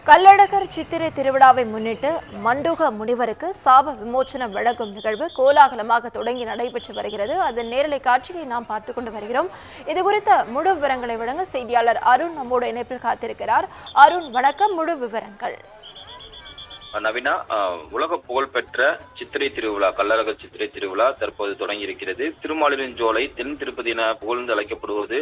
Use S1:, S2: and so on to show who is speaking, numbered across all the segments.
S1: கள்ளழகர் சித்திரை திருவிழாவை முன்னிட்டு மண்டூக முனிவருக்கு சாப விமோச்சனம் வழங்கும் நிகழ்வு கோலாகலமாக தொடங்கி நடைபெற்று வருகிறது. அதன் நேரலை காட்சியை நாம் பார்த்துக் கொண்டு வருகிறோம். இதுகுறித்த முழு விவரங்களை வழங்க செய்தியாளர் அருண் நம்மோடு இணைப்பில் காத்திருக்கிறார். அருண், வணக்கம். முழு விவரங்கள்.
S2: நவீனா, உலக புகழ்பெற்ற சித்திரை திருவிழா, கள்ளழகர் சித்திரை திருவிழா தற்போது தொடங்கி இருக்கிறது. திருமாலிருஞ்சோலை தென் திருப்பதி என புகழ்ந்து அழைக்கப்படுவது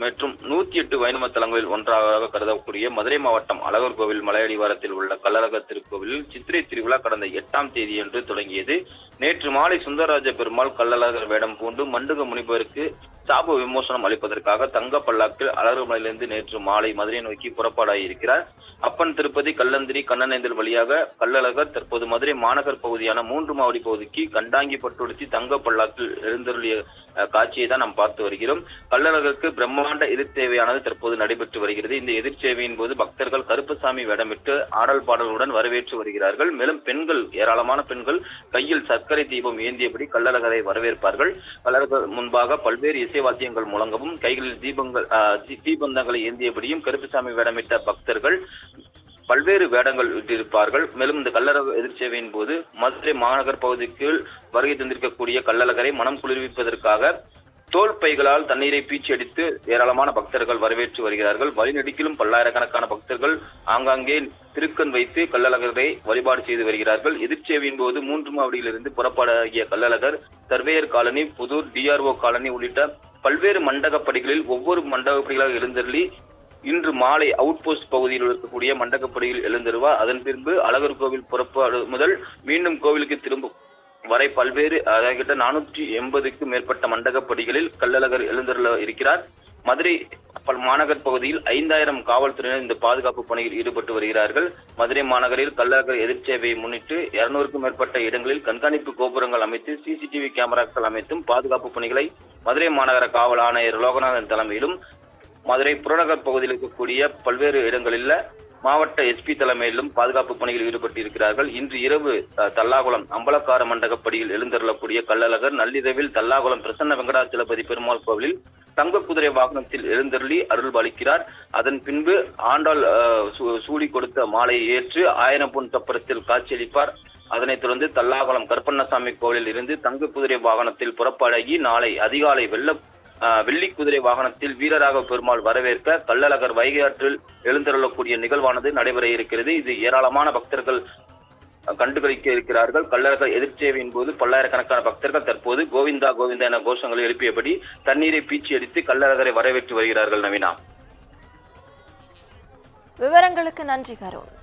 S2: மற்றும் 108 வைணவ தலங்களில் ஒன்றாக கருதக்கூடிய மதுரை மாவட்டம் அழகர் கோவில் மலையடிவாரத்தில் உள்ள கள்ளழகர் திருக்கோவிலில் சித்திரை திருவிழா கடந்த 8ஆம் தேதியன்று தொடங்கியது. நேற்று மாலை சுந்தரராஜ பெருமாள் கள்ளழகர் வேடம் பூண்டு மண்டுக முனிவருக்கு சாப விமோசனம் அளிப்பதற்காக தங்க பல்லாக்கில் அழகர்மலையிலிருந்து நேற்று மாலை மதுரை நோக்கி புறப்பாடாயிருக்கிறார். அப்பன் திருப்பதி, கல்லந்திரி, கண்ணனேந்தல் வழியாக கள்ளழகர் தற்போது மதுரை மாநகர் பகுதியான 3 மாவடி பகுதிக்கு கண்டாங்கி பட்டுடுத்தி தங்க பல்லாக்கில் எழுந்தருளிய காட்சியை தான் நாம் பார்த்து வருகிறோம். கள்ளழகருக்கு பிரம்மாண்ட எதிர்த்தேவையானது தற்போது நடைபெற்று வருகிறது. இந்த எதிர்ச்சேவையின் போது பக்தர்கள் கருப்பசாமி வேடமிட்டு ஆடல் பாடலுடன் வரவேற்று வருகிறார்கள். மேலும் பெண்கள், ஏராளமான பெண்கள் கையில் சர்க்கரை தீபம் ஏந்தியபடி கள்ளழகரை வரவேற்பார்கள். கள்ளழகர் முன்பாக பல்வேறு இசைவாத்தியங்கள் முழங்கவும் கைகளில் தீபந்தங்களை ஏந்தியபடியும் கருப்பசாமி வேடமிட்ட பக்தர்கள் பல்வேறு வேடங்கள் விட்டிருப்பார்கள். மேலும் இந்த கள்ளழகர் எதிர்ச்சேவையின் போது மதுரை மாநகர் பகுதிக்கு வருகை தந்திருக்கக்கூடிய கள்ளழகரை மனம் குளிர்விப்பதற்காக தோல் பைகளால் தண்ணீரை பீச்சி அடித்து ஏராளமான பக்தர்கள் வரவேற்று வருகிறார்கள். வழிநெடுக்கிலும் பல்லாயிரக்கணக்கான பக்தர்கள் ஆங்காங்கே திருக்கண் வைத்து கள்ளழகரை வழிபாடு செய்து வருகிறார்கள். எதிர்ச்சேவையின் போது 3 மாவடியிலிருந்து புறப்பாடாகிய Kallazhagar surveyor colony, Puthur, DRO colony உள்ளிட்ட பல்வேறு மண்டகப்படிகளில் ஒவ்வொரு மண்டகப்படிகளாக எழுந்தருளி இன்று மாலை அவுட் போஸ்ட் பகுதியில் இருக்கக்கூடிய மண்டகப்படியில் எழுந்தருவார். அதன் பின்பு அழகர் கோவில் புறப்பாடு முதல் மீண்டும் கோவிலுக்கு திரும்பும் வரை பல்வேறு 480க்கும் மேற்பட்ட மண்டகப்படிகளில் கள்ளழகர் எழுந்தருள இருக்கிறார். மதுரை மாநகர் பகுதியில் 5000 காவல்துறையினர் இந்த பாதுகாப்பு பணியில் ஈடுபட்டு வருகிறார்கள். மதுரை மாநகரில் கள்ளழகர் எதிர்ச்சேவையை முன்னிட்டு 200க்கும் மேற்பட்ட இடங்களில் கண்காணிப்பு கோபுரங்கள் அமைத்து சிசிடிவி கேமராக்கள் அமைத்தும் பாதுகாப்பு பணிகளை மதுரை மாநகர காவல் ஆணையர் லோகநாதன் தலைமையிலும் மதுரை புறநகர் பகுதியில் இருக்கக்கூடிய பல்வேறு இடங்களில் மாவட்ட எஸ்பி தலைமையிலும் பாதுகாப்பு பணியில் ஈடுபட்டு இருக்கிறார்கள். இன்று இரவு தல்லாகுளம் அம்பலக்கார மண்டகப்படியில் எழுந்தருளக்கூடிய கள்ளழகர் நள்ளிரவில் தல்லாகுளம் பிரசன்ன வெங்கடாச்சலபதி பெருமாள் கோவிலில் தங்க குதிரை வாகனத்தில் எழுந்தருளி அருள் பாலிக்கிறார். அதன் பின்பு ஆண்டாள் சூடி கொடுத்த மாலையை ஏற்று 1000 பொன் சப்பரத்தில் காட்சியளிப்பார். அதனைத் தொடர்ந்து தல்லாகுளம் கருப்பண்ணசாமி கோவிலில் இருந்து தங்க குதிரை வாகனத்தில் புறப்பாடாகி நாளை அதிகாலை வெள்ளி குதிரை வாகனத்தில் வீரராக பெருமாள் வரவேற்க கள்ளழகர் வைகை ஆற்றில் எழுந்தருளக்கூடிய நிகழ்வானது நடைபெற இருக்கிறது. இது ஏராளமான பக்தர்கள் கண்டுகளிக்க இருக்கிறார்கள். கள்ளழகர் எதிர்ச்சேவையின் போது பல்லாயிரக்கணக்கான பக்தர்கள் தற்போது கோவிந்தா கோவிந்தா என கோஷங்களை எழுப்பியபடி தண்ணீரை பீச்சி அடித்து கள்ளழகரை வரவேற்று வருகிறார்கள். நவீனா,
S1: விவரங்களுக்கு நன்றி கரோன்.